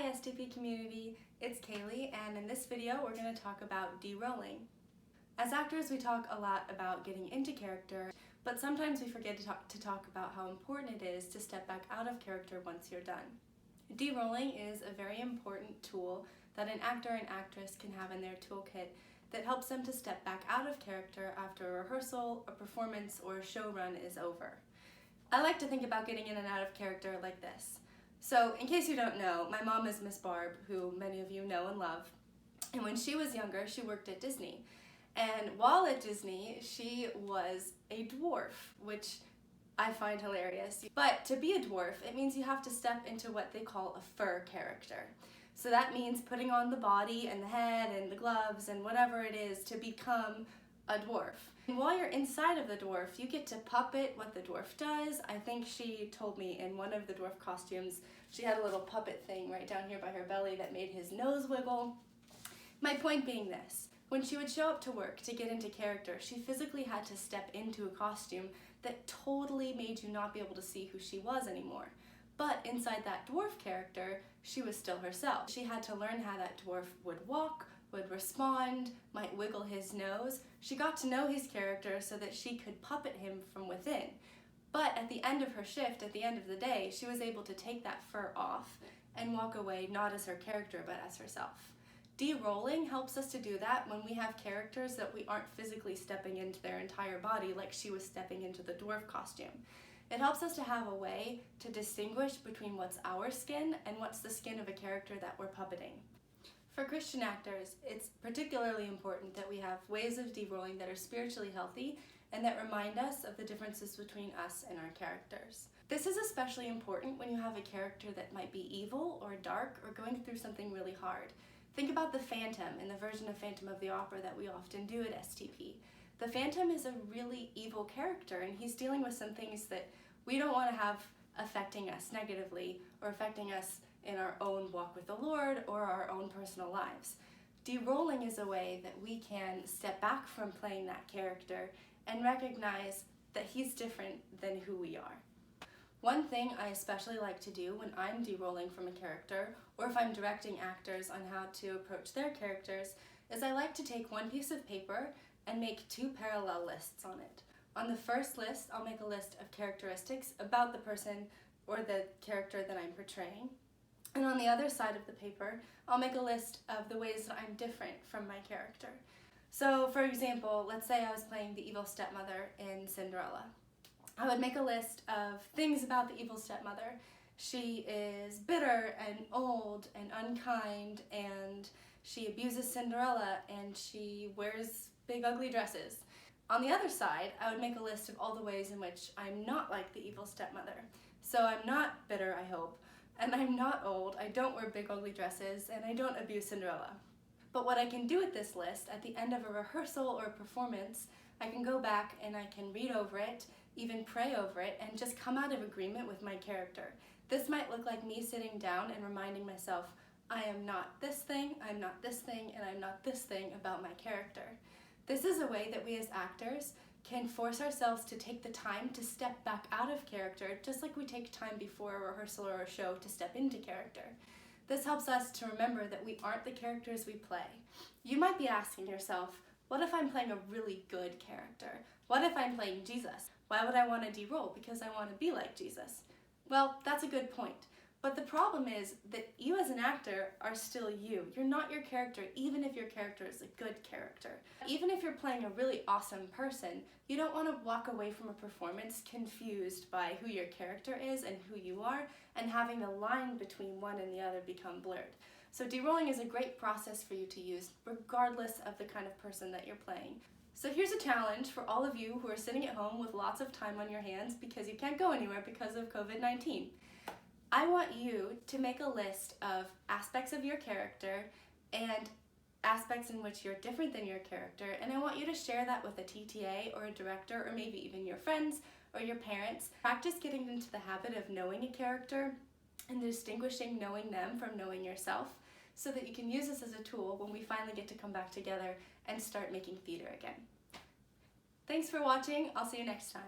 Hi STP community, it's Kaylee, and in this video we're going to talk about de-rolling. As actors we talk a lot about getting into character, but sometimes we forget to talk about how important it is to step back out of character once you're done. De-rolling is a very important tool that an actor and actress can have in their toolkit that helps them to step back out of character after a rehearsal, a performance, or a show run is over. I like to think about getting in and out of character like this. So, in case you don't know, my mom is Miss Barb, who many of you know and love. And when she was younger, she worked at Disney. And while at Disney, she was a dwarf, which I find hilarious. But to be a dwarf, it means you have to step into what they call a fur character. So that means putting on the body and the head and the gloves and whatever it is to become a dwarf. And while you're inside of the dwarf, you get to puppet what the dwarf does. I think she told me in one of the dwarf costumes, she had a little puppet thing right down here by her belly that made his nose wiggle. My point being this, when she would show up to work to get into character, she physically had to step into a costume that totally made you not be able to see who she was anymore. But inside that dwarf character, she was still herself. She had to learn how that dwarf would walk, would respond, might wiggle his nose. She got to know his character so that she could puppet him from within. But at the end of her shift, at the end of the day, she was able to take that fur off and walk away not as her character but as herself. De-rolling helps us to do that when we have characters that we aren't physically stepping into their entire body like she was stepping into the dwarf costume. It helps us to have a way to distinguish between what's our skin and what's the skin of a character that we're puppeting. For Christian actors, it's particularly important that we have ways of de-rolling that are spiritually healthy and that remind us of the differences between us and our characters. This is especially important when you have a character that might be evil or dark or going through something really hard. Think about the Phantom in the version of Phantom of the Opera that we often do at STP. The Phantom is a really evil character and he's dealing with some things that we don't want to have affecting us negatively or affecting us in our own walk with the Lord or our own personal lives. De-rolling is a way that we can step back from playing that character and recognize that he's different than who we are. One thing I especially like to do when I'm de-rolling from a character, or if I'm directing actors on how to approach their characters, is I like to take one piece of paper and make two parallel lists on it. On the first list, I'll make a list of characteristics about the person or the character that I'm portraying. And on the other side of the paper, I'll make a list of the ways that I'm different from my character. So, for example, let's say I was playing the evil stepmother in Cinderella. I would make a list of things about the evil stepmother. She is bitter and old and unkind, and she abuses Cinderella, and she wears big ugly dresses. On the other side, I would make a list of all the ways in which I'm not like the evil stepmother. So I'm not bitter, I hope, and I'm not old, I don't wear big ugly dresses, and I don't abuse Cinderella. But what I can do with this list, at the end of a rehearsal or a performance, I can go back and I can read over it, even pray over it, and just come out of agreement with my character. This might look like me sitting down and reminding myself, I am not this thing, I'm not this thing, and I'm not this thing about my character. This is a way that we as actors can force ourselves to take the time to step back out of character, just like we take time before a rehearsal or a show to step into character. This helps us to remember that we aren't the characters we play. You might be asking yourself, what if I'm playing a really good character? What if I'm playing Jesus? Why would I want to de-roll? Because I want to be like Jesus. Well, that's a good point. But the problem is that you as an actor are still you. You're not your character, even if your character is a good character. Even if you're playing a really awesome person, you don't want to walk away from a performance confused by who your character is and who you are, and having the line between one and the other become blurred. So de-rolling is a great process for you to use, regardless of the kind of person that you're playing. So here's a challenge for all of you who are sitting at home with lots of time on your hands because you can't go anywhere because of COVID-19. I want you to make a list of aspects of your character and aspects in which you're different than your character, and I want you to share that with a TTA or a director or maybe even your friends or your parents. Practice getting into the habit of knowing a character and distinguishing knowing them from knowing yourself so that you can use this as a tool when we finally get to come back together and start making theater again. Thanks for watching. I'll see you next time.